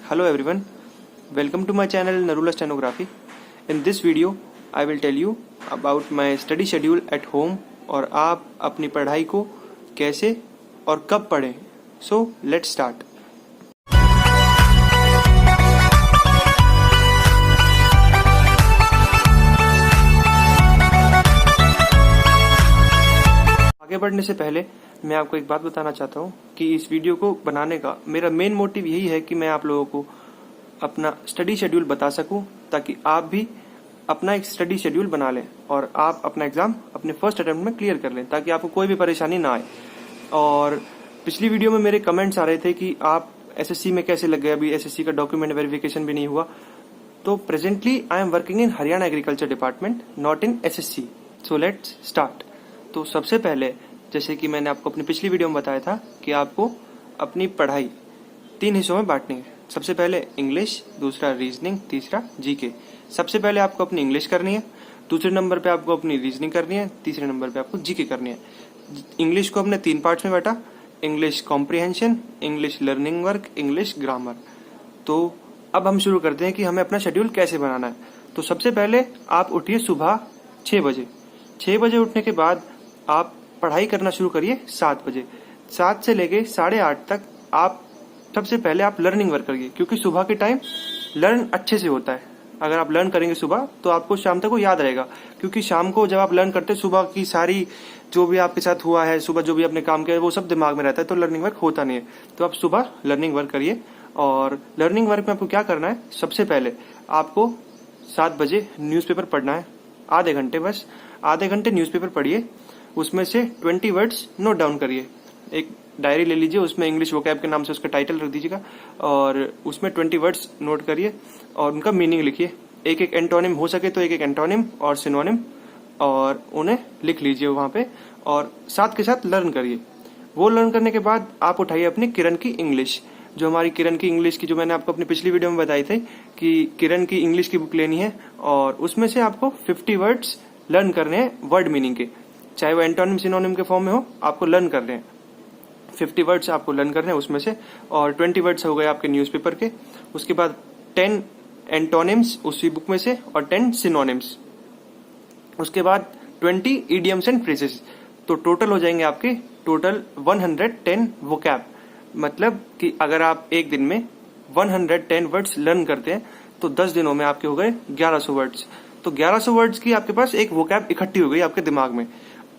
Hello everyone, welcome to my channel Narula Stenography. In this video, I will tell you about my study schedule at home और आप अपनी पढ़ाई को कैसे और कब पढ़ें. So let's start. आगे बढ़ने से पहले मैं आपको एक बात बताना चाहता हूँ कि इस वीडियो को बनाने का मेरा मेन मोटिव यही है कि मैं आप लोगों को अपना स्टडी शेड्यूल बता सकूं ताकि आप भी अपना एक स्टडी शेड्यूल बना लें और आप अपना एग्जाम अपने फर्स्ट अटेम्प्ट में क्लियर कर लें ताकि आपको कोई भी परेशानी ना आए. और पिछली वीडियो में मेरे कमेंट्स आ रहे थे कि आप एसएससी में कैसे लग गए, अभी एसएससी का डॉक्यूमेंट वेरिफिकेशन भी नहीं हुआ. तो presently I am working in Haryana agriculture department, not in SSC. So let's start. तो सबसे पहले जैसे कि मैंने आपको अपनी पिछली वीडियो में बताया था कि आपको अपनी पढ़ाई 3 हिस्सों में बांटनी है. सबसे पहले इंग्लिश, दूसरा रीजनिंग, तीसरा जीके. सबसे पहले आपको अपनी इंग्लिश करनी है, दूसरे नंबर पे आपको अपनी रीजनिंग करनी है, तीसरे नंबर पे आपको जीके करनी है. इंग्लिश को हमने 3 पार्ट्स में बांटा: English comprehension, English learning work, English grammar. तो अब हम शुरू करते हैं कि हमें अपना शेड्यूल कैसे बनाना है. तो सबसे पहले आप उठिए सुबह 6 बजे. 6 बजे उठने के बाद आप पढ़ाई करना शुरू करिए 7 बजे. 7 से लेके 8:30 तक आप सबसे पहले आप लर्निंग वर्क करिए, क्योंकि सुबह के टाइम लर्न अच्छे से होता है. अगर आप लर्न करेंगे सुबह तो आपको शाम तक वो याद रहेगा, क्योंकि शाम को जब आप लर्न करते हैं सुबह की सारी जो भी आपके साथ हुआ है, सुबह जो भी आपने काम किया है वो सब दिमाग में रहता है, तो लर्निंग वर्क होता नहीं है. तो आप सुबह लर्निंग वर्क करिए. और लर्निंग वर्क में आपको क्या करना है, सबसे पहले आपको 7 बजे न्यूज़पेपर पढ़ना है. आधे घंटे, बस आधे घंटे न्यूज़पेपर पढ़िए. उसमें से 20 वर्ड्स नोट डाउन करिए. एक डायरी ले लीजिए, उसमें इंग्लिश वोकैब के नाम से उसका टाइटल रख दीजिएगा और उसमें 20 वर्ड्स नोट करिए और उनका मीनिंग लिखिए. एक एक एंटोनिम हो सके तो एक एक एंटोनिम और सिनोनिम, और उन्हें लिख लीजिए वहां पे और साथ के साथ लर्न करिए. वो लर्न करने के बाद आप उठाइए अपनी किरण की इंग्लिश. जो हमारी किरण की इंग्लिश की जो मैंने आपको अपनी पिछली वीडियो में बताई थी कि किरण की इंग्लिश की बुक लेनी है और उसमें से आपको 50 वर्ड्स लर्न करने हैं वर्ड मीनिंग के, चाहे वो एंटोनिम सिनोनिम के फॉर्म में हो, आपको लर्न करने हैं. 50 वर्ड्स आपको लर्न करने हैं उसमें से, और 20 वर्ड्स हो गए आपके न्यूज़पेपर के. उसके बाद 10 एंटोनिम्स उसी बुक में से और 10 सिनोनिम्स. उसके बाद 20 इडियम्स एंड फ्रेजेस. तो टोटल हो जाएंगे आपके 110 वोकैब. मतलब कि अगर आप एक दिन में 110 वर्ड्स लर्न करते हैं तो 10 दिनों में आपके हो गए 1100 वर्ड्स. तो 1100 वर्ड्स की आपके पास एक वोकैब इकट्ठी हो गई आपके दिमाग में.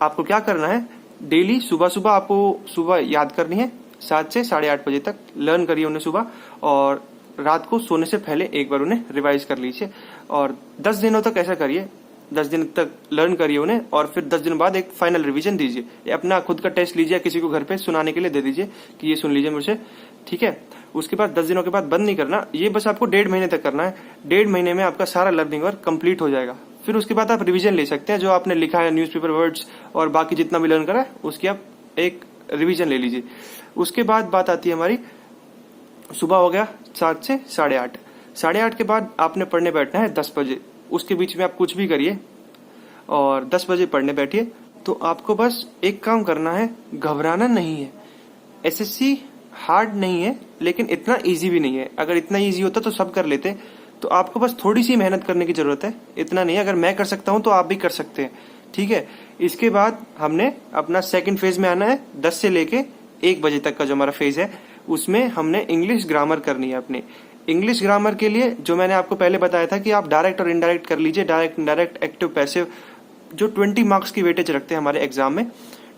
आपको क्या करना है, डेली सुबह सुबह आपको सुबह याद करनी है. 7 से 8:30 बजे तक लर्न करिए उन्हें सुबह, और रात को सोने से पहले एक बार उन्हें रिवाइज कर लीजिए. और 10 दिनों तक ऐसा करिए, 10 दिन तक लर्न करिए उन्हें, और फिर 10 दिन बाद एक फाइनल रिवीजन दीजिए. अपना खुद का टेस्ट लीजिए, किसी को घर पे सुनाने के लिए दे दीजिए कि ये सुन लीजिए मुझसे, ठीक है. उसके बाद 10 दिनों के बाद बंद नहीं करना, ये बस आपको 1.5 महीने तक करना है. 1.5 महीने में आपका सारा लर्निंग वर्क कंप्लीट हो जाएगा. फिर उसके बाद आप रिवीजन ले सकते हैं. जो आपने लिखा है न्यूज़पेपर वर्ड्स और बाकी जितना भी लर्न करा है उसकी आप एक रिवीजन ले लीजिए. उसके बाद बात आती है हमारी, सुबह हो गया 7 से 8:30. 8:30 के बाद आपने पढ़ने बैठना है 10 बजे. उसके बीच में आप कुछ भी करिए और 10 बजे पढ़ने बैठिए. तो आपको बस एक काम करना है, घबराना नहीं है. एसएससी हार्ड नहीं है लेकिन इतना इजी भी नहीं है. अगर इतना इजी होता तो सब कर लेते. तो आपको बस थोड़ी सी मेहनत करने की जरूरत है, इतना नहीं है. अगर मैं कर सकता हूं तो आप भी कर सकते हैं, ठीक है. इसके बाद हमने अपना सेकंड फेज में आना है. 10 से लेके 1 बजे तक का जो हमारा फेज है उसमें हमने इंग्लिश ग्रामर करनी है. अपने इंग्लिश ग्रामर के लिए जो मैंने आपको पहले बताया था कि आप डायरेक्ट और इनडायरेक्ट कर लीजिए. डायरेक्ट, इनडायरेक्ट, एक्टिव, पैसिव, जो 20 मार्क्स की वेटेज रखते हैं हमारे एग्जाम में.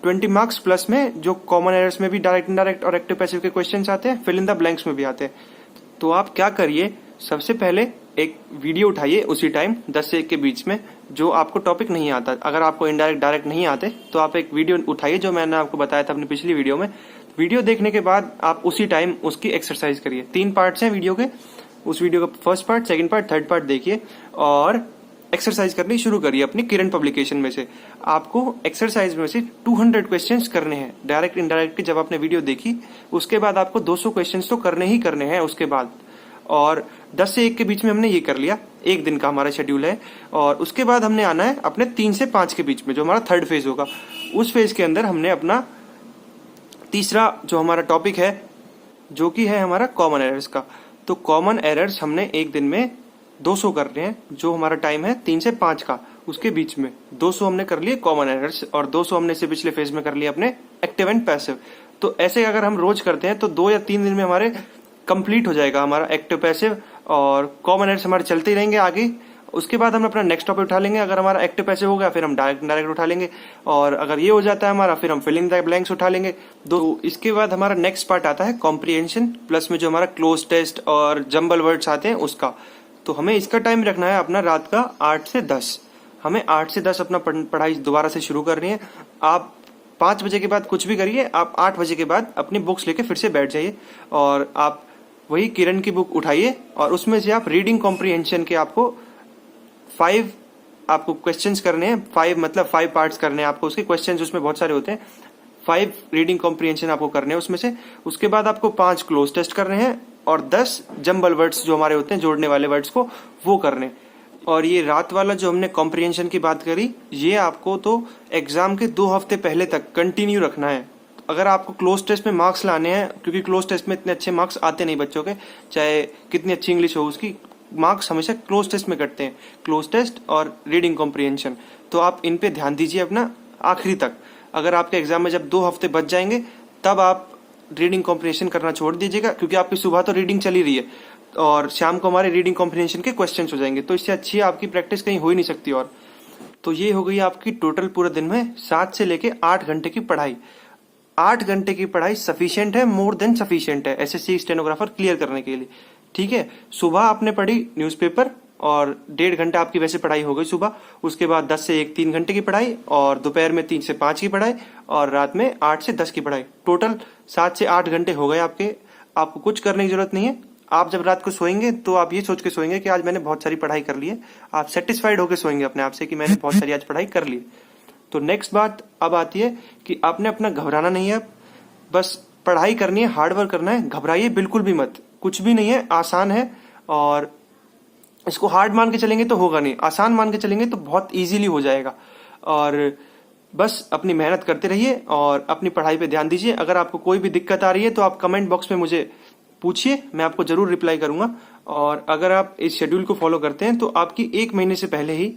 20 मार्क्स प्लस में जो कॉमन एरर्स में भी डायरेक्ट, इनडायरेक्ट और एक्टिव पैसिव के क्वेश्चंस आते हैं, फिल इन द ब्लैंक्स में भी आते हैं. तो आप क्या करिए, सबसे पहले एक वीडियो उठाइए उसी टाइम 10 से 1 के बीच में, जो आपको टॉपिक नहीं आता. अगर आपको इनडायरेक्ट डायरेक्ट नहीं आते तो आप एक वीडियो उठाइए जो मैंने आपको बताया था अपनी पिछली वीडियो में. वीडियो देखने के बाद आप उसी टाइम उसकी एक्सरसाइज करिए. 3 पार्ट्स हैं वीडियो के. उस वीडियो का first part, second part, third part देखिए और एक्सरसाइज करनी शुरू करिए अपनी किरण पब्लिकेशन में से. आपको एक्सरसाइज में से 200 क्वेश्चंस करने हैं डायरेक्ट इनडायरेक्ट के. जब आपने वीडियो देखी उसके बाद आपको 200 क्वेश्चंस तो करने ही करने हैं उसके बाद. और 10 से 1 के बीच में हमने ये कर लिया, एक दिन का हमारा शेड्यूल है. और उसके बाद हमने आना है अपने 3 से 5 के बीच में, जो हमारा थर्ड फेज होगा. उस फेज के अंदर हमने अपना तीसरा जो हमारा टॉपिक है, जो कि है हमारा कॉमन एरर्स का. तो कॉमन एरर्स हमने एक दिन में 200 कर रहे हैं, जो हमारा टाइम है 3 से 5 का, उसके बीच में 200 हमने कर लिए कॉमन एरर्स, और 200 हमने से पिछले फेज में कर लिए अपने एक्टिव एंड पैसिव। तो ऐसे अगर हम रोज करते हैं तो 2 या 3 दिन में हमारे कंप्लीट हो जाएगा हमारा एक्टिव पैसिव, और कॉमन एरर्स हमारे चलते ही रहेंगे आगे। उसके बाद हम अपना नेक्स्ट टॉपिक उठा लेंगे। अगर हमारा एक्टिव पैसिव हो गया फिर हम डायरेक्ट उठा लेंगे, और अगर ये हो जाता है हमारा फिर हम फिलिंग द ब्लैंक्स उठा लेंगे। तो इसके बाद हमारा नेक्स्ट पार्ट आता है कॉम्प्रिहेंशन प्लस में जो हमारा क्लोज टेस्ट और जंबल वर्ड्स आते हैं उसका। तो हमें इसका टाइम रखना है अपना रात का 8 से 10। हमें 8 से 10 अपना पढ़ाई दोबारा से शुरू करनी है। आप 5 बजे के बाद कुछ भी करिए, आप 8 बजे के बाद अपनी बुक्स लेके फिर से बैठ जाइए, और आप वही किरण की बुक उठाइए, और उसमें से आप रीडिंग कॉम्प्रिहेंशन के आपको 5 आपको क्वेश्चंस करने हैं। 5 मतलब 5 पार्ट्स करने हैं आपको उसके क्वेश्चंस, उसमें बहुत सारे होते हैं। 5 रीडिंग कॉम्प्रिहेंशन आपको करने हैं उसमें से। उसके बाद आपको 5 क्लोज टेस्ट करने हैं, और 10 जंबल वर्ड्स जो हमारे होते हैं जोड़ने वाले वर्ड्स को, वो करने। और ये रात वाला जो हमने कॉम्प्रिहेंशन की बात करी, ये आपको तो एग्जाम के 2 हफ्ते पहले तक कंटिन्यू रखना है। अगर आपको क्लोज टेस्ट में मार्क्स लाने हैं, क्योंकि क्लोज टेस्ट में इतने अच्छे मार्क्स आते नहीं बच्चों के, चाहे कितनी अच्छी इंग्लिश हो, उसकी मार्क्स हमेशा क्लोज टेस्ट में कटते हैं, क्लोज टेस्ट और रीडिंग कॉम्प्रिहेंशन। तो आप इन पे ध्यान दीजिए अपना आखिरी तक। अगर आपके एग्जाम में जब 2 हफ्ते बच जाएंगे तब आप रीडिंग कॉम्प्रिहेंशन करना छोड़ दीजिएगा, क्योंकि आपकी सुबह तो रीडिंग चली रही है और शाम को हमारे रीडिंग कॉम्प्रिहेंशन के क्वेश्चंस हो जाएंगे। तो इससे अच्छी आपकी प्रैक्टिस कहीं हो ही नहीं सकती। और तो ये हो गई आपकी टोटल पूरे दिन में 7 से लेके 8 घंटे की पढ़ाई। 8 घंटे की पढ़ाई सफिशिएंट है, मोर देन सफिशिएंट है एसएससी स्टेनोग्राफर क्लियर करने के लिए। ठीक है, सुबह आपने पढ़ी न्यूज़पेपर और 1.5 घंटा आपकी वैसे पढ़ाई हो गई सुबह। उसके बाद 10 से 1 3 घंटे की पढ़ाई, और दोपहर में 3 से 5 की पढ़ाई, और रात में 8 से 10 की पढ़ाई। टोटल 7 से 8 घंटे हो गए आपके। आपको कुछ करने की जरूरत नहीं है। आप जब रात को सोएंगे तो आप ये सोच के सोएंगे कि आज मैंने बहुत सारी पढ़ाई कर ली है। आप सेटिस्फाइड होकर सोएंगे अपने आप से कि मैंने बहुत सारी आज पढ़ाई कर ली। तो नेक्स्ट बात अब आती है कि आपने अपना घबराना नहीं है, बस पढ़ाई करनी है, हार्डवर्क करना है। घबराइए बिल्कुल भी मत, कुछ भी नहीं है, आसान है। और इसको हार्ड मान के चलेंगे तो होगा नहीं, आसान मान के चलेंगे तो बहुत इजीली हो जाएगा। और बस अपनी मेहनत करते रहिए और अपनी पढ़ाई पे ध्यान दीजिए। अगर आपको कोई भी दिक्कत आ रही है तो आप कमेंट बॉक्स में मुझे पूछिए, मैं आपको जरूर रिप्लाई करूंगा। और अगर आप इस शेड्यूल को फॉलो करते हैं तो आपकी 1 महीने से पहले ही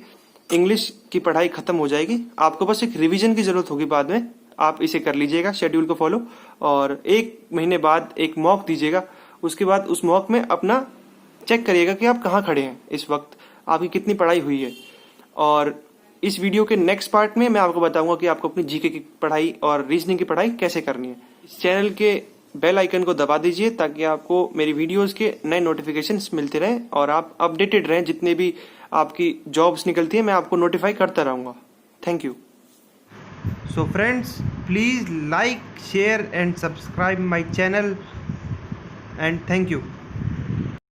इंग्लिश की पढ़ाई खत्म हो जाएगी। आपको बस एक रिवीजन की जरूरत होगी बाद में। आप इसे कर लीजिएगा शेड्यूल को फॉलो, और 1 महीने बाद एक मॉक दीजिएगा। उसके बाद उस मॉक में अपना चेक करिएगा कि आप कहाँ खड़े हैं इस वक्त, आपकी कितनी पढ़ाई हुई है। और इस वीडियो के नेक्स्ट पार्ट में मैं आपको बताऊंगा कि आपको अपनी जीके की पढ़ाई और रीजनिंग की पढ़ाई कैसे करनी है। इस चैनल के बेल आइकन को दबा दीजिए ताकि आपको मेरी वीडियोस के नए नोटिफिकेशंस मिलते रहें और आप अपडेटेड रहें। जितने भी आपकी जॉब्स निकलती है मैं आपको नोटिफाई करता रहूंगा। Thank you. So friends, please like, share and subscribe my channel, and thank you.